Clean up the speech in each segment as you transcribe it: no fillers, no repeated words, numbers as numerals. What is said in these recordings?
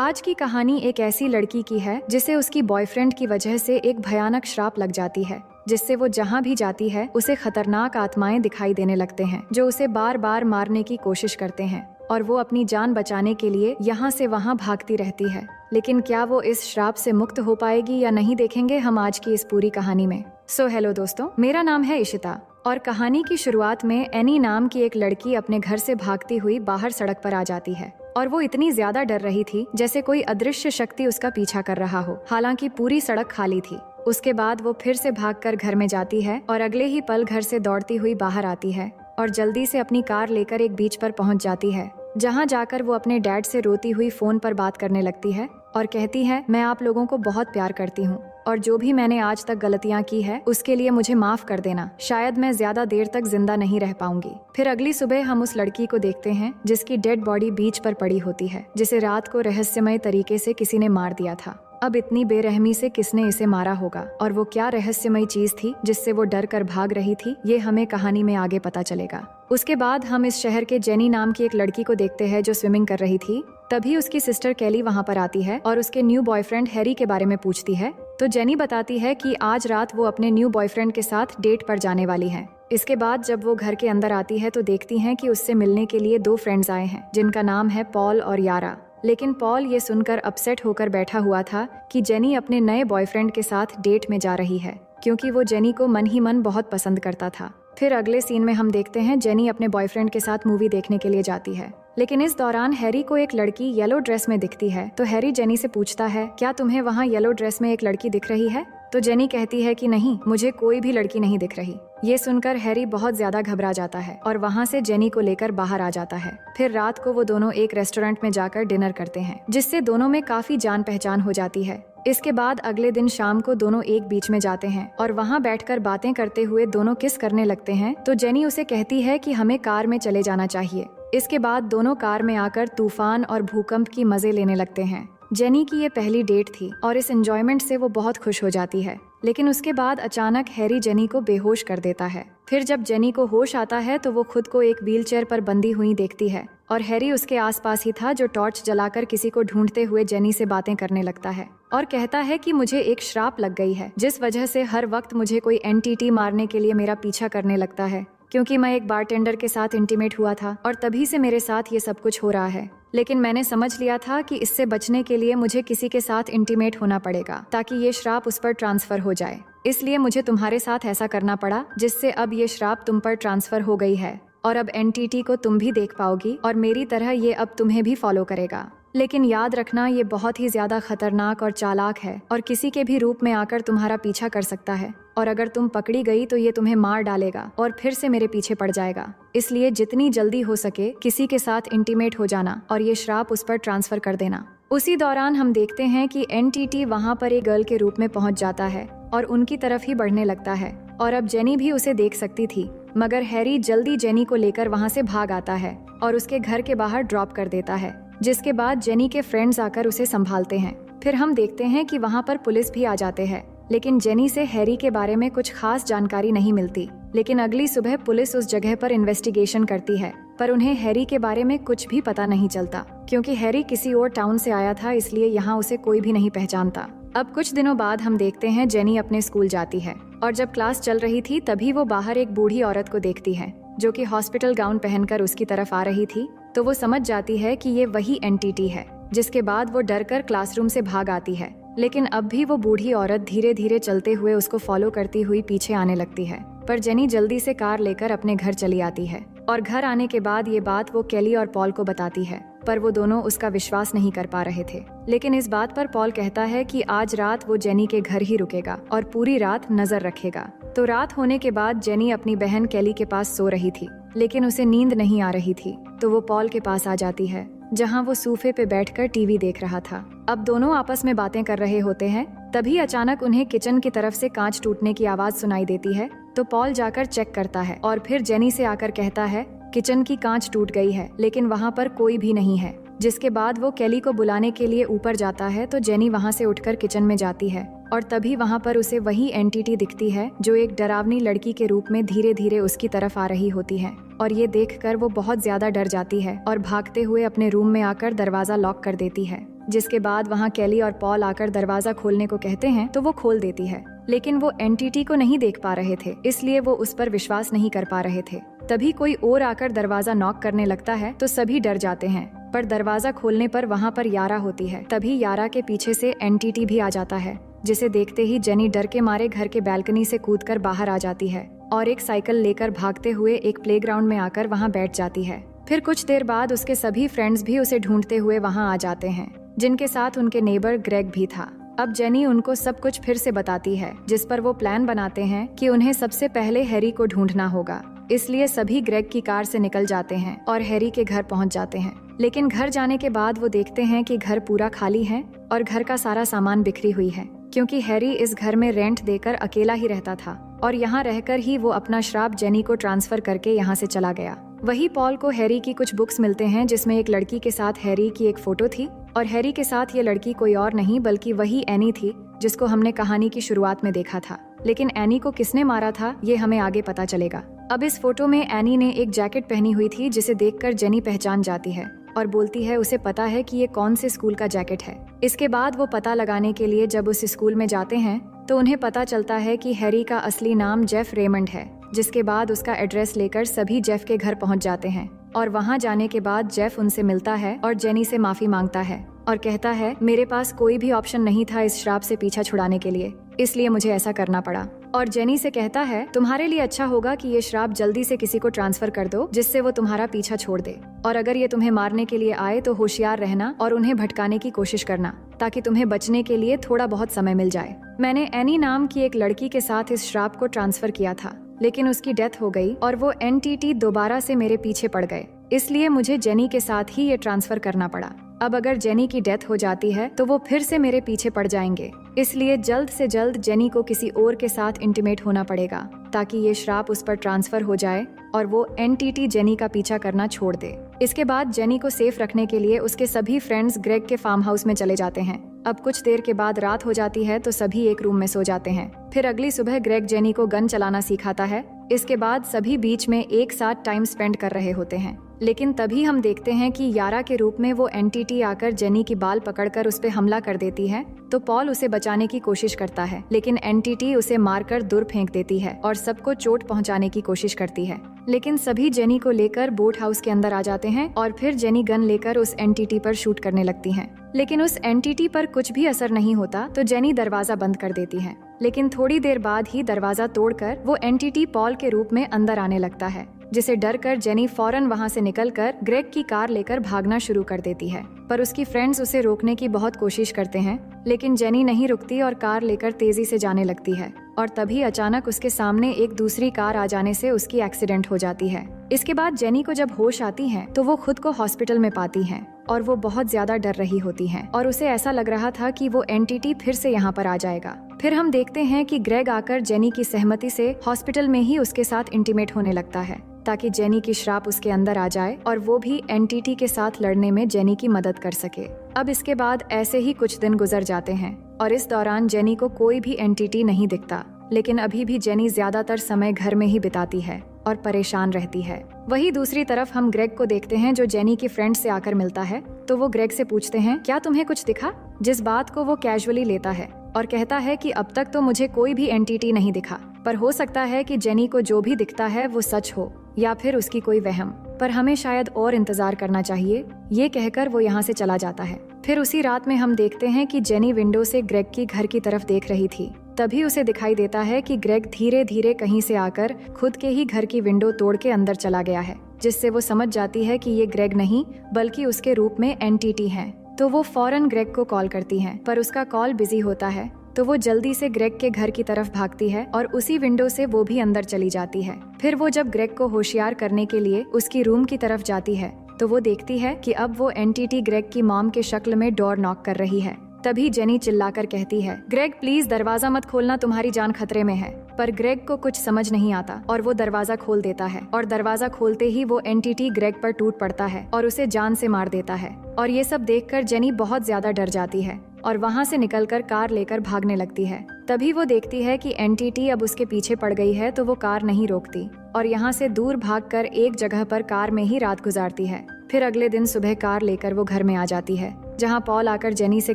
आज की कहानी एक ऐसी लड़की की है जिसे उसकी बॉयफ्रेंड की वजह से एक भयानक श्राप लग जाती है, जिससे वो जहाँ भी जाती है उसे खतरनाक आत्माएं दिखाई देने लगते हैं जो उसे बार बार मारने की कोशिश करते हैं और वो अपनी जान बचाने के लिए यहाँ से वहाँ भागती रहती है। लेकिन क्या वो इस श्राप से मुक्त हो पाएगी या नहीं, देखेंगे हम आज की इस पूरी कहानी में। हेलो दोस्तों, मेरा नाम है इशिता और कहानी की शुरुआत में एनी नाम की एक लड़की अपने घर से भागती हुई बाहर सड़क पर आ जाती है और वो इतनी ज्यादा डर रही थी जैसे कोई अदृश्य शक्ति उसका पीछा कर रहा हो। हालांकि पूरी सड़क खाली थी। उसके बाद वो फिर से भागकर घर में जाती है और अगले ही पल घर से दौड़ती हुई बाहर आती है और जल्दी से अपनी कार लेकर एक बीच पर पहुंच जाती है, जहां जाकर वो अपने डैड से रोती हुई फोन पर बात करने लगती है और कहती है, मैं आप लोगों को बहुत प्यार करती हूँ और जो भी मैंने आज तक गलतियाँ की है उसके लिए मुझे माफ कर देना। शायद मैं ज्यादा देर तक जिंदा नहीं रह पाऊंगी। फिर अगली सुबह हम उस लड़की को देखते हैं जिसकी डेड बॉडी बीच पर पड़ी होती है, जिसे रात को रहस्यमय तरीके से किसी ने मार दिया था। अब इतनी बेरहमी से किसने इसे मारा होगा और वो क्या रहस्यमय चीज थी जिससे वो डर कर भाग रही थी, ये हमें कहानी में आगे पता चलेगा। उसके बाद हम इस शहर के जेनी नाम की एक लड़की को देखते हैं जो स्विमिंग कर रही थी। तभी उसकी सिस्टर केली वहाँ पर आती है और उसके न्यू बॉयफ्रेंड हैरी के बारे में पूछती है। तो जेनी बताती है कि आज रात वो अपने न्यू बॉयफ्रेंड के साथ डेट पर जाने वाली है। इसके बाद जब वो घर के अंदर आती है तो देखती है कि उससे मिलने के लिए दो फ्रेंड्स आए हैं जिनका नाम है पॉल और यारा। लेकिन पॉल ये सुनकर अपसेट होकर बैठा हुआ था कि जेनी अपने नए बॉयफ्रेंड के साथ डेट में जा रही है, क्योंकि वो जेनी को मन ही मन बहुत पसंद करता था। फिर अगले सीन में हम देखते हैं जेनी अपने बॉयफ्रेंड के साथ मूवी देखने के लिए जाती है, लेकिन इस दौरान हैरी को एक लड़की येलो ड्रेस में दिखती है। तो हैरी जेनी से पूछता है, क्या तुम्हें वहाँ येलो ड्रेस में एक लड़की दिख रही है? तो जेनी कहती है कि नहीं, मुझे कोई भी लड़की नहीं दिख रही। ये सुनकर हैरी बहुत ज्यादा घबरा जाता है और वहाँ से जेनी को लेकर बाहर आ जाता है। फिर रात को वो दोनों एक रेस्टोरेंट में जाकर डिनर करते हैं, जिससे दोनों में काफी जान पहचान हो जाती है। इसके बाद अगले दिन शाम को दोनों एक बीच में जाते हैं और वहाँ बैठकर बातें करते हुए दोनों किस करने लगते हैं। तो जेनी उसे कहती है कि हमें कार में चले जाना चाहिए। इसके बाद दोनों कार में आकर तूफान और भूकंप की मजे लेने लगते हैं। जेनी की ये पहली डेट थी और इस एंजॉयमेंट से वो बहुत खुश हो जाती है, लेकिन उसके बाद अचानक हैरी जेनी को बेहोश कर देता है। फिर जब जेनी को होश आता है तो वो खुद को एक व्हीलचेयर पर बंधी हुई देखती है और हैरी उसके आसपास ही था, जो टॉर्च जलाकर किसी को ढूंढते हुए जेनी से बातें करने लगता है और कहता है कि मुझे एक श्राप लग गई है, जिस वजह से हर वक्त मुझे कोई एंटिटी मारने के लिए मेरा पीछा करने लगता है, क्योंकि मैं एक बारटेंडर के साथ इंटीमेट हुआ था और तभी से मेरे साथ ये सब कुछ हो रहा है। लेकिन मैंने समझ लिया था कि इससे बचने के लिए मुझे किसी के साथ इंटीमेट होना पड़ेगा ताकि ये श्राप उस पर ट्रांसफर हो जाए। इसलिए मुझे तुम्हारे साथ ऐसा करना पड़ा, जिससे अब ये श्राप तुम पर ट्रांसफर हो गई है और अब एंटिटी को तुम भी देख पाओगी और मेरी तरह ये अब तुम्हें भी फॉलो करेगा। लेकिन याद रखना, ये बहुत ही ज्यादा खतरनाक और चालाक है और किसी के भी रूप में आकर तुम्हारा पीछा कर सकता है और अगर तुम पकड़ी गई तो ये तुम्हें मार डालेगा और फिर से मेरे पीछे पड़ जाएगा। इसलिए जितनी जल्दी हो सके किसी के साथ इंटीमेट हो जाना और ये श्राप उस पर ट्रांसफर कर देना। उसी दौरान हम देखते हैं कि एंटिटी वहाँ पर एक गर्ल के रूप में पहुँच जाता है और उनकी तरफ ही बढ़ने लगता है और अब जेनी भी उसे देख सकती थी, मगर हैरी जल्दी जेनी को लेकर वहाँ से भाग आता है और उसके घर के बाहर ड्रॉप कर देता है, जिसके बाद जेनी के फ्रेंड्स आकर उसे संभालते हैं। फिर हम देखते हैं कि वहाँ पर पुलिस भी आ जाते हैं, लेकिन जेनी से हैरी के बारे में कुछ खास जानकारी नहीं मिलती। लेकिन अगली सुबह पुलिस उस जगह पर इन्वेस्टिगेशन करती है, पर उन्हें हैरी के बारे में कुछ भी पता नहीं चलता, क्योंकि हैरी किसी और टाउन से आया था, इसलिए यहाँ उसे कोई भी नहीं पहचानता। अब कुछ दिनों बाद हम देखते हैं जेनी अपने स्कूल जाती है और जब क्लास चल रही थी तभी वो बाहर एक बूढ़ी औरत को देखती है जो कि हॉस्पिटल गाउन पहनकर उसकी तरफ आ रही थी। तो वो समझ जाती है कि ये वही एंटिटी है, जिसके बाद वो डरकर क्लासरूम से भाग आती है। लेकिन अब भी वो बूढ़ी औरत धीरे धीरे चलते हुए उसको फॉलो करती हुई पीछे आने लगती है, पर जेनी जल्दी से कार लेकर अपने घर चली आती है और घर आने के बाद ये बात वो केली और पॉल को बताती है, पर वो दोनों उसका विश्वास नहीं कर पा रहे थे। लेकिन इस बात पर पॉल कहता है कि आज रात वो जेनी के घर ही रुकेगा और पूरी रात नजर रखेगा। तो रात होने के बाद जेनी अपनी बहन केली के पास सो रही थी, लेकिन उसे नींद नहीं आ रही थी, तो वो पॉल के पास आ जाती है, जहां वो सोफे पे बैठकर टीवी देख रहा था। अब दोनों आपस में बातें कर रहे होते हैं, तभी अचानक उन्हें किचन की तरफ से कांच टूटने की आवाज सुनाई देती है। तो पॉल जाकर चेक करता है और फिर जेनी से आकर कहता है, किचन की कांच टूट गई है, लेकिन वहाँ पर कोई भी नहीं है। जिसके बाद वो केली को बुलाने के लिए ऊपर जाता है, तो जेनी वहाँ से उठकर किचन में जाती है और तभी वहाँ पर उसे वही एंटिटी दिखती है जो एक डरावनी लड़की के रूप में धीरे धीरे उसकी तरफ आ रही होती है। और ये देखकर वो बहुत ज्यादा डर जाती है और भागते हुए अपने रूम में आकर दरवाजा लॉक कर देती है। जिसके बाद वहाँ केली और पॉल आकर दरवाजा खोलने को कहते हैं तो वो खोल देती है, लेकिन वो एंटिटी को नहीं देख पा रहे थे, इसलिए वो उस पर विश्वास नहीं कर पा रहे थे। तभी कोई और आकर दरवाजा नॉक करने लगता है तो सभी डर जाते हैं, पर दरवाजा खोलने पर वहाँ पर यारा होती है। तभी यारा के पीछे से एंटिटी भी आ जाता है, जिसे देखते ही जेनी डर के मारे घर के बैल्कनी से कूदकर बाहर आ जाती है और एक साइकिल लेकर भागते हुए एक प्लेग्राउंड में आकर वहाँ बैठ जाती है। फिर कुछ देर बाद उसके सभी फ्रेंड्स भी उसे ढूंढते हुए वहाँ आ जाते हैं, जिनके साथ उनके नेबर ग्रेग भी था। अब जेनी उनको सब कुछ फिर से बताती है, जिस पर वो प्लान बनाते हैं कि उन्हें सबसे पहले हैरी को ढूंढना होगा। इसलिए सभी ग्रेग की कार से निकल जाते हैं और हैरी के घर पहुंच जाते हैं। लेकिन घर जाने के बाद वो देखते हैं कि घर पूरा खाली है और घर का सारा सामान बिखरी हुई है, क्योंकि हैरी इस घर में रेंट देकर अकेला ही रहता था और यहाँ रहकर ही वो अपना श्राप जेनी को ट्रांसफर करके यहाँ से चला गया। वही पॉल को हैरी की कुछ बुक्स मिलते हैं, जिसमें एक लड़की के साथ हैरी की एक फोटो थी और हैरी के साथ ये लड़की कोई और नहीं बल्कि वही एनी थी, जिसको हमने कहानी की शुरुआत में देखा था। लेकिन एनी को किसने मारा था ये हमें आगे पता चलेगा। अब इस फोटो में एनी ने एक जैकेट पहनी हुई थी, जिसे देखकर जेनी पहचान जाती है और बोलती है उसे पता है कि ये कौन से स्कूल का जैकेट है। इसके बाद वो पता लगाने के लिए जब उस स्कूल में जाते हैं तो उन्हें पता चलता है कि हैरी का असली नाम जेफ रेमंड है। जिसके बाद उसका एड्रेस लेकर सभी जेफ के घर पहुंच जाते हैं और वहां जाने के बाद जेफ उनसे मिलता है और जेनी से माफी मांगता है और कहता है मेरे पास कोई भी ऑप्शन नहीं था इस श्राप से पीछा छुड़ाने के लिए, इसलिए मुझे ऐसा करना पड़ा। और जेनी से कहता है तुम्हारे लिए अच्छा होगा कि ये श्राप जल्दी से किसी को ट्रांसफर कर दो, जिससे वो तुम्हारा पीछा छोड़ दे, और अगर ये तुम्हें मारने के लिए आए तो होशियार रहना और उन्हें भटकाने की कोशिश करना, ताकि तुम्हें बचने के लिए थोड़ा बहुत समय मिल जाए। मैंने एनी नाम की एक लड़की के साथ इस श्राप को ट्रांसफर किया था, लेकिन उसकी डेथ हो गई और वो एंटिटी दोबारा से मेरे पीछे पड़ गए, इसलिए मुझे जेनी के साथ ही ये ट्रांसफर करना पड़ा। अब अगर जेनी की डेथ हो जाती है तो वो फिर से मेरे पीछे पड़ जाएंगे, इसलिए जल्द से जल्द जेनी को किसी और के साथ इंटीमेट होना पड़ेगा, ताकि ये श्राप उस पर ट्रांसफर हो जाए और वो एंटिटी जेनी का पीछा करना छोड़ दे। इसके बाद जेनी को सेफ रखने के लिए उसके सभी फ्रेंड्स ग्रेग के फार्म हाउस में चले जाते हैं। अब कुछ देर के बाद रात हो जाती है तो सभी एक रूम में सो जाते हैं। फिर अगली सुबह ग्रेग जेनी को गन चलाना सिखाता है। इसके बाद सभी बीच में एक साथ टाइम स्पेंड कर रहे होते हैं, लेकिन तभी हम देखते हैं कि यारा के रूप में वो एंटिटी आकर जेनी की बाल पकड़कर उस पे हमला कर देती है। तो पॉल उसे बचाने की कोशिश करता है, लेकिन एंटिटी उसे मारकर दूर फेंक देती है और सबको चोट पहुंचाने की कोशिश करती है। लेकिन सभी जेनी को लेकर बोट हाउस के अंदर आ जाते हैं और फिर जेनी गन लेकर उस एंटिटी पर शूट करने लगती है, लेकिन उस एंटिटी पर कुछ भी असर नहीं होता। तो जेनी दरवाजा बंद कर देती है, लेकिन थोड़ी देर बाद ही दरवाजा तोड़कर वो एंटिटी पॉल के रूप में अंदर आने लगता है, जिसे डरकर जेनी फौरन वहां से निकलकर ग्रेग की कार लेकर भागना शुरू कर देती है। पर उसकी फ्रेंड्स उसे रोकने की बहुत कोशिश करते हैं, लेकिन जेनी नहीं रुकती और कार लेकर तेजी से जाने लगती है। और तभी अचानक उसके सामने एक दूसरी कार आ जाने से उसकी एक्सीडेंट हो जाती है। इसके बाद जेनी को जब होश आती है तो वो खुद को हॉस्पिटल में पाती है और वो बहुत ज्यादा डर रही होती है और उसे ऐसा लग रहा था कि वो एंटिटी फिर से यहाँ पर आ जाएगा। फिर हम देखते हैं कि ग्रेग आकर जेनी की सहमति से हॉस्पिटल में ही उसके साथ इंटीमेट होने लगता है, ताकि जेनी की श्राप उसके अंदर आ जाए और वो भी एंटिटी के साथ लड़ने में जेनी की मदद कर सके। अब इसके बाद ऐसे ही कुछ दिन गुजर जाते हैं और इस दौरान जेनी को कोई भी एंटिटी नहीं दिखता, लेकिन अभी भी जेनी ज्यादातर समय घर में ही बिताती है और परेशान रहती है। वही दूसरी तरफ हम ग्रेग को देखते हैं, जो जेनी के फ्रेंड से आकर मिलता है। तो वो ग्रेग से पूछते हैं क्या तुम्हें कुछ दिखा, जिस बात को वो कैजुअली लेता है और कहता है कि अब तक तो मुझे कोई भी एंटिटी नहीं दिखा, पर हो सकता है कि जेनी को जो भी दिखता है वो सच हो या फिर उसकी कोई वहम, पर हमें शायद और इंतजार करना चाहिए। ये कहकर वो यहाँ से चला जाता है। फिर उसी रात में हम देखते हैं कि जेनी विंडो से ग्रेग की घर की तरफ देख रही थी। तभी उसे दिखाई देता है कि ग्रेग धीरे धीरे कहीं से आकर खुद के ही घर की विंडो तोड़ के अंदर चला गया है, जिससे वो समझ जाती है कि ये ग्रेग नहीं बल्कि उसके रूप में एंटिटी है। तो वो फौरन ग्रेग को कॉल करती है, पर उसका कॉल बिजी होता है। तो वो जल्दी से ग्रेग के घर की तरफ भागती है और उसी विंडो से वो भी अंदर चली जाती है। फिर वो जब ग्रेग को होशियार करने के लिए उसकी रूम की तरफ जाती है तो वो देखती है कि अब वो एंटिटी ग्रेग की मॉम के शक्ल में डोर नॉक कर रही है। तभी जेनी चिल्लाकर कहती है ग्रेग प्लीज दरवाजा मत खोलना, तुम्हारी जान खतरे में है। पर ग्रेग को कुछ समझ नहीं आता और वो दरवाजा खोल देता है और दरवाजा खोलते ही वो एंटिटी ग्रेग पर टूट पड़ता है और उसे जान से मार देता है। और ये सब देखकर जेनी बहुत ज्यादा डर जाती है और वहाँ से निकलकर कार लेकर भागने लगती है। तभी वो देखती है कि एंटिटी अब उसके पीछे पड़ गई है, तो वो कार नहीं रोकती और यहाँ से दूर भागकर एक जगह पर कार में ही रात गुजारती है। फिर अगले दिन सुबह कार लेकर वो घर में आ जाती है, जहाँ पॉल आकर जेनी से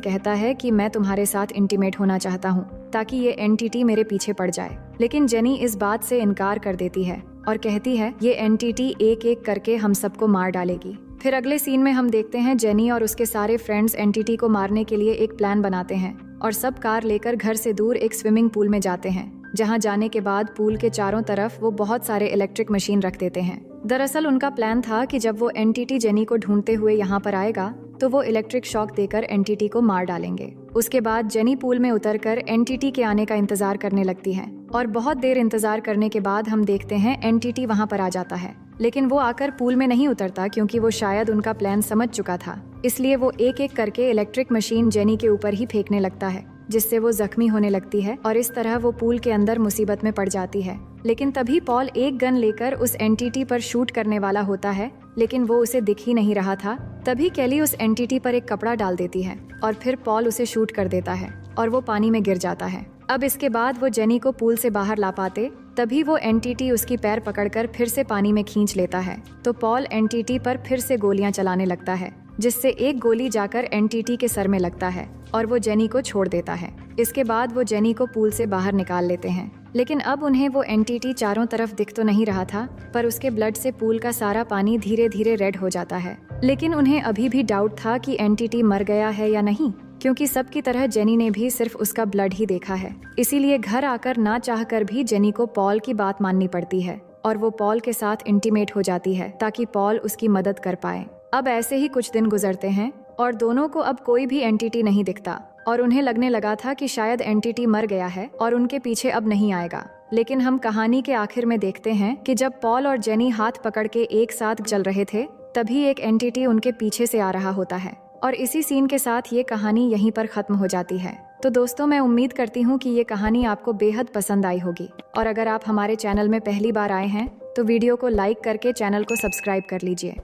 कहता है कि मैं तुम्हारे साथ इंटीमेट होना चाहता हूँ ताकि ये एंटिटी मेरे पीछे पड़ जाए। लेकिन जेनी इस बात से इनकार कर देती है और कहती है ये एंटिटी एक एक करके हम सबको मार डालेगी। फिर अगले सीन में हम देखते हैं जेनी और उसके सारे फ्रेंड्स एंटिटी को मारने के लिए एक प्लान बनाते हैं और सब कार लेकर घर से दूर एक स्विमिंग पूल में जाते हैं, जहां जाने के बाद पूल के चारों तरफ वो बहुत सारे इलेक्ट्रिक मशीन रख देते हैं। दरअसल उनका प्लान था कि जब वो एंटिटी जेनी को ढूंढते हुए यहाँ पर आएगा तो वो इलेक्ट्रिक शॉक देकर एंटिटी को मार डालेंगे। उसके बाद जेनी पूल में उतरकर एंटिटी के आने का इंतजार करने लगती है और बहुत देर इंतजार करने के बाद हम देखते हैं एंटिटी वहाँ पर आ जाता है, लेकिन वो आकर पूल में नहीं उतरता क्योंकि वो शायद उनका प्लान समझ चुका था। इसलिए वो एक एक करके इलेक्ट्रिक मशीन जेनी के ऊपर ही फेंकने लगता है, जिससे वो जख्मी होने लगती है और इस तरह वो पूल के अंदर मुसीबत में पड़ जाती है। लेकिन तभी पॉल एक गन लेकर उस एंटिटी पर शूट करने वाला होता है, लेकिन वो उसे दिख ही नहीं रहा था। तभी केली उस एंटिटी पर एक कपड़ा डाल देती है और फिर पॉल उसे शूट कर देता है और वो पानी में गिर जाता है। अब इसके बाद वो जेनी को पूल से बाहर ला पाते, तभी वो एंटिटी उसकी पैर पकड़कर फिर से पानी में खींच लेता है। तो पॉल एंटिटी पर फिर से गोलियां चलाने लगता है, जिससे एक गोली जाकर एंटिटी के सर में लगता है और वो जेनी को छोड़ देता है। इसके बाद वो जेनी को पूल से बाहर निकाल लेते हैं, लेकिन अब उन्हें वो एंटिटी चारों तरफ दिख तो नहीं रहा था, पर उसके ब्लड से पूल का सारा पानी धीरे धीरे रेड हो जाता है। लेकिन उन्हें अभी भी डाउट था कि एंटिटी मर गया है या नहीं, क्योंकि सबकी तरह जेनी ने भी सिर्फ उसका ब्लड ही देखा है। इसीलिए घर आकर ना चाहकर भी जेनी को पॉल की बात माननी पड़ती है और वो पॉल के साथ इंटीमेट हो जाती है ताकि पॉल उसकी मदद कर पाए। अब ऐसे ही कुछ दिन गुजरते हैं और दोनों को अब कोई भी एंटिटी नहीं दिखता और उन्हें लगने लगा था कि शायद एंटिटी मर गया है और उनके पीछे अब नहीं आएगा। लेकिन हम कहानी के आखिर में देखते हैं कि जब पॉल और जेनी हाथ पकड़ के एक साथ चल रहे थे, तभी एक एंटिटी उनके पीछे से आ रहा होता है और इसी सीन के साथ ये कहानी यहीं पर खत्म हो जाती है। तो दोस्तों, मैं उम्मीद करती हूँ कि ये कहानी आपको बेहद पसंद आई होगी और अगर आप हमारे चैनल में पहली बार आए हैं तो वीडियो को लाइक करके चैनल को सब्सक्राइब कर लीजिए।